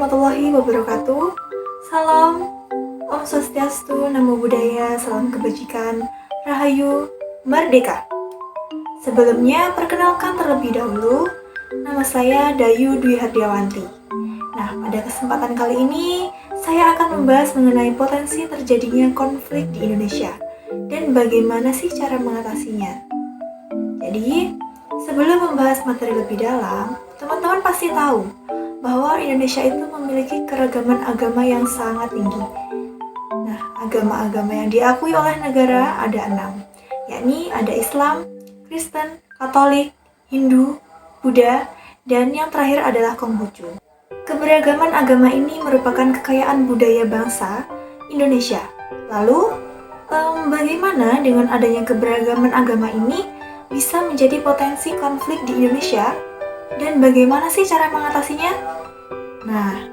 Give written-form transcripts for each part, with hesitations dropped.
warahmatullahi wabarakatuh. Salam, Om Swastiastu, Namo Buddhaya, salam kebajikan, Rahayu, Merdeka. Sebelumnya, perkenalkan terlebih dahulu, nama saya Dayu Dwi Hardiawanti. Nah, pada kesempatan kali ini, saya akan membahas mengenai potensi terjadinya konflik di Indonesia dan bagaimana sih cara mengatasinya. Jadi, sebelum membahas materi lebih dalam, teman-teman pasti tahu bahwa Indonesia itu memiliki keragaman agama yang sangat tinggi. Nah, agama-agama yang diakui oleh negara ada 6, yakni ada Islam, Kristen, Katolik, Hindu, Buddha, dan yang terakhir adalah Konghucu. Keberagaman agama ini merupakan kekayaan budaya bangsa Indonesia. Lalu, bagaimana dengan adanya keberagaman agama ini bisa menjadi potensi konflik di Indonesia? Dan bagaimana sih cara mengatasinya? Nah,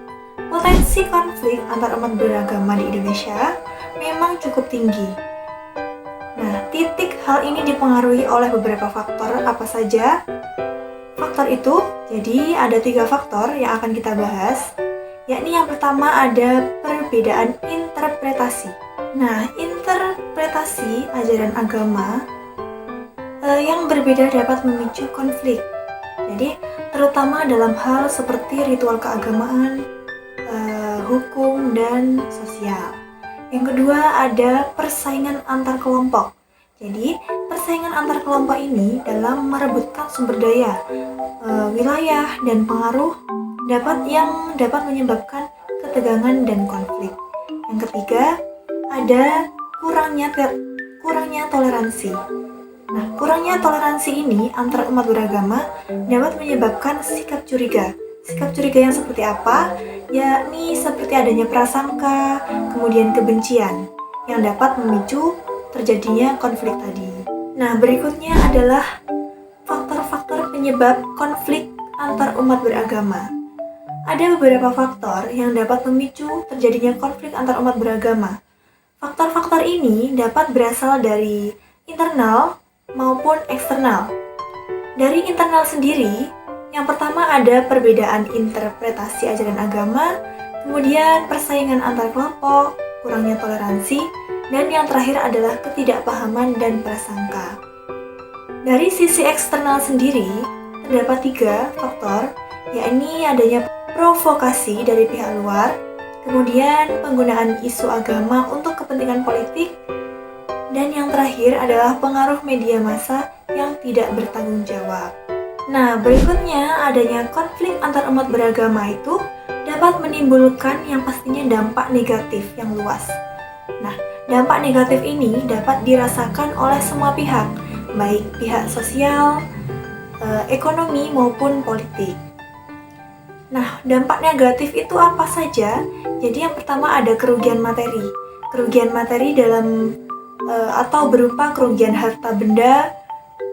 potensi konflik antar umat beragama di Indonesia memang cukup tinggi. Nah, titik hal ini dipengaruhi oleh beberapa faktor apa saja? Faktor itu, jadi ada 3 faktor yang akan kita bahas, yakni yang pertama ada perbedaan interpretasi. Nah, interpretasi ajaran agama yang berbeda dapat memicu konflik. Jadi, terutama dalam hal seperti ritual keagamaan, hukum, dan sosial. Yang kedua ada persaingan antar kelompok. Jadi, persaingan antar kelompok ini dalam merebutkan sumber daya, wilayah, dan pengaruh dapat menyebabkan ketegangan dan konflik. Yang ketiga ada kurangnya toleransi. Nah, kurangnya toleransi ini antar umat beragama dapat menyebabkan sikap curiga. Sikap curiga yang seperti apa? Yakni seperti adanya prasangka, kemudian kebencian, yang dapat memicu terjadinya konflik tadi. Nah, berikutnya adalah faktor-faktor penyebab konflik antar umat beragama. Ada beberapa faktor yang dapat memicu terjadinya konflik antar umat beragama. Faktor-faktor ini dapat berasal dari internal maupun eksternal. Dari internal sendiri, yang pertama ada perbedaan interpretasi ajaran agama, kemudian persaingan antar kelompok, kurangnya toleransi, dan yang terakhir adalah ketidakpahaman dan prasangka. Dari sisi eksternal sendiri, terdapat 3 faktor, yakni adanya provokasi dari pihak luar, kemudian penggunaan isu agama untuk kepentingan politik, dan yang terakhir adalah pengaruh media massa yang tidak bertanggung jawab. Nah, berikutnya adanya konflik antar umat beragama itu dapat menimbulkan yang pastinya dampak negatif yang luas. Nah, dampak negatif ini dapat dirasakan oleh semua pihak, baik pihak sosial, ekonomi maupun politik. Nah, dampak negatif itu apa saja? Jadi yang pertama ada kerugian materi. Kerugian materi atau berupa kerugian harta benda,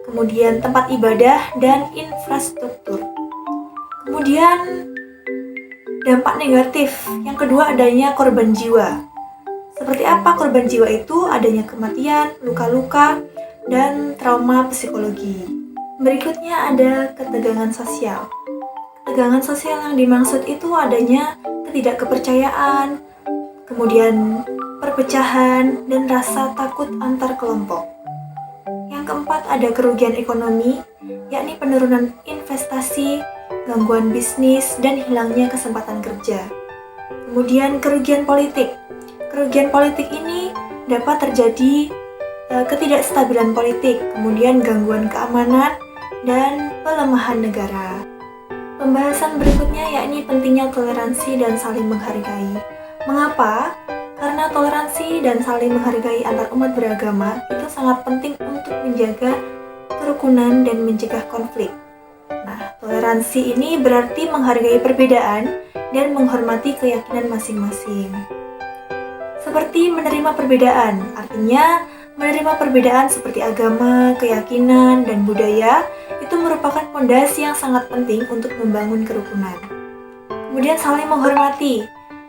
kemudian tempat ibadah, dan infrastruktur. Kemudian dampak negatif yang kedua adanya korban jiwa. Seperti apa korban jiwa itu? Adanya kematian, luka-luka, dan trauma psikologi. Berikutnya ada ketegangan sosial. Ketegangan sosial yang dimaksud itu adanya ketidakkepercayaan, kemudian perpecahan, dan rasa takut antar kelompok. Yang keempat ada kerugian ekonomi, yakni penurunan investasi, gangguan bisnis, dan hilangnya kesempatan kerja. Kemudian kerugian politik. Kerugian politik ini dapat terjadi ketidakstabilan politik, kemudian gangguan keamanan, dan pelemahan negara. Pembahasan berikutnya yakni pentingnya toleransi dan saling menghargai. Mengapa? Karena toleransi dan saling menghargai antar umat beragama itu sangat penting untuk menjaga kerukunan dan mencegah konflik. Nah, toleransi ini berarti menghargai perbedaan dan menghormati keyakinan masing-masing. Seperti menerima perbedaan, artinya menerima perbedaan seperti agama, keyakinan, dan budaya itu merupakan fondasi yang sangat penting untuk membangun kerukunan. Kemudian saling menghormati.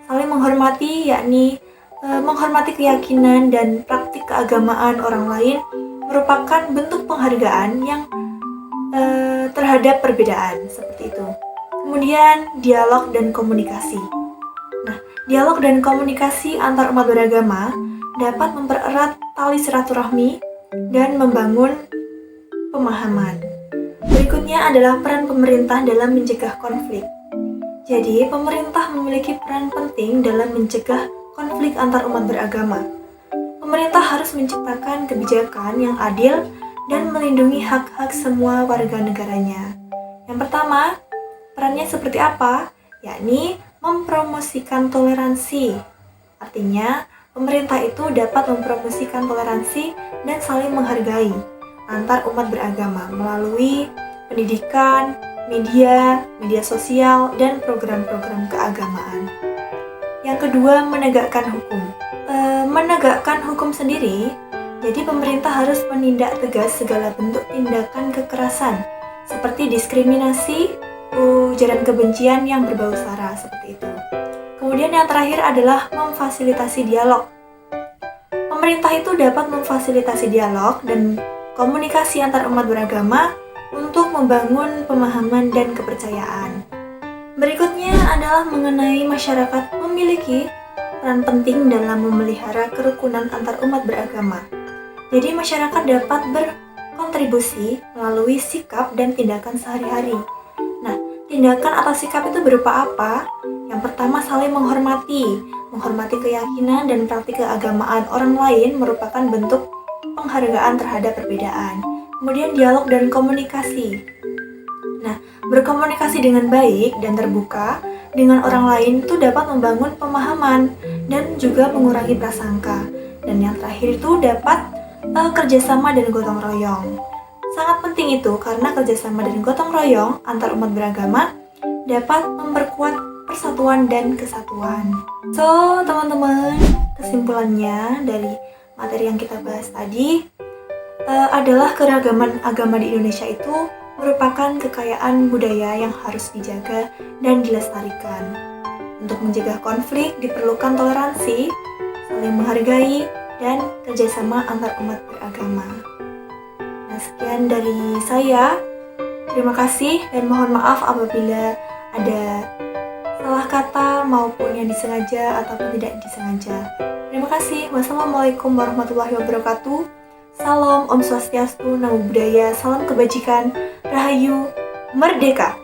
Saling menghormati yakni menghormati keyakinan dan praktik keagamaan orang lain merupakan bentuk penghargaan yang terhadap perbedaan, seperti itu. Kemudian dialog dan komunikasi. Nah, dialog dan komunikasi antar umat beragama dapat mempererat tali silaturahmi dan membangun pemahaman. Berikutnya adalah peran pemerintah dalam mencegah konflik. Jadi, pemerintah memiliki peran penting dalam mencegah konflik antar umat beragama. Pemerintah harus menciptakan kebijakan yang adil dan melindungi hak-hak semua warga negaranya. Yang pertama, perannya seperti apa? Yakni mempromosikan toleransi. Artinya, pemerintah itu dapat mempromosikan toleransi dan saling menghargai antar umat beragama melalui pendidikan, media sosial, dan program-program keagamaan. Yang kedua, menegakkan hukum. Menegakkan hukum sendiri, jadi pemerintah harus menindak tegas segala bentuk tindakan kekerasan seperti diskriminasi, ujaran kebencian yang berbau sara seperti itu. Kemudian yang terakhir adalah memfasilitasi dialog. Pemerintah itu dapat memfasilitasi dialog dan komunikasi antar umat beragama untuk membangun pemahaman dan kepercayaan. Berikutnya adalah mengenai masyarakat memiliki peran penting dalam memelihara kerukunan antar umat beragama. Jadi masyarakat dapat berkontribusi melalui sikap dan tindakan sehari-hari. Nah, tindakan atau sikap itu berupa apa? Yang pertama, saling menghormati. Menghormati keyakinan dan praktik keagamaan orang lain merupakan bentuk penghargaan terhadap perbedaan. Kemudian dialog dan komunikasi. Nah, berkomunikasi dengan baik dan terbuka dengan orang lain itu dapat membangun pemahaman dan juga mengurangi prasangka. Dan yang terakhir itu dapat kerjasama dan gotong royong. Sangat penting itu karena kerjasama dan gotong royong antar umat beragama dapat memperkuat persatuan dan kesatuan. So, teman-teman, kesimpulannya dari materi yang kita bahas tadi adalah keragaman agama di Indonesia itu merupakan kekayaan budaya yang harus dijaga dan dilestarikan. Untuk mencegah konflik diperlukan toleransi, saling menghargai, dan kerjasama antar umat beragama. Nah, sekian dari saya. Terima kasih dan mohon maaf apabila ada salah kata maupun yang disengaja ataupun tidak disengaja. Terima kasih. Wassalamualaikum warahmatullahi wabarakatuh. Salam, Om Swastiastu, Namo Buddhaya, salam kebajikan, Rahayu, Merdeka!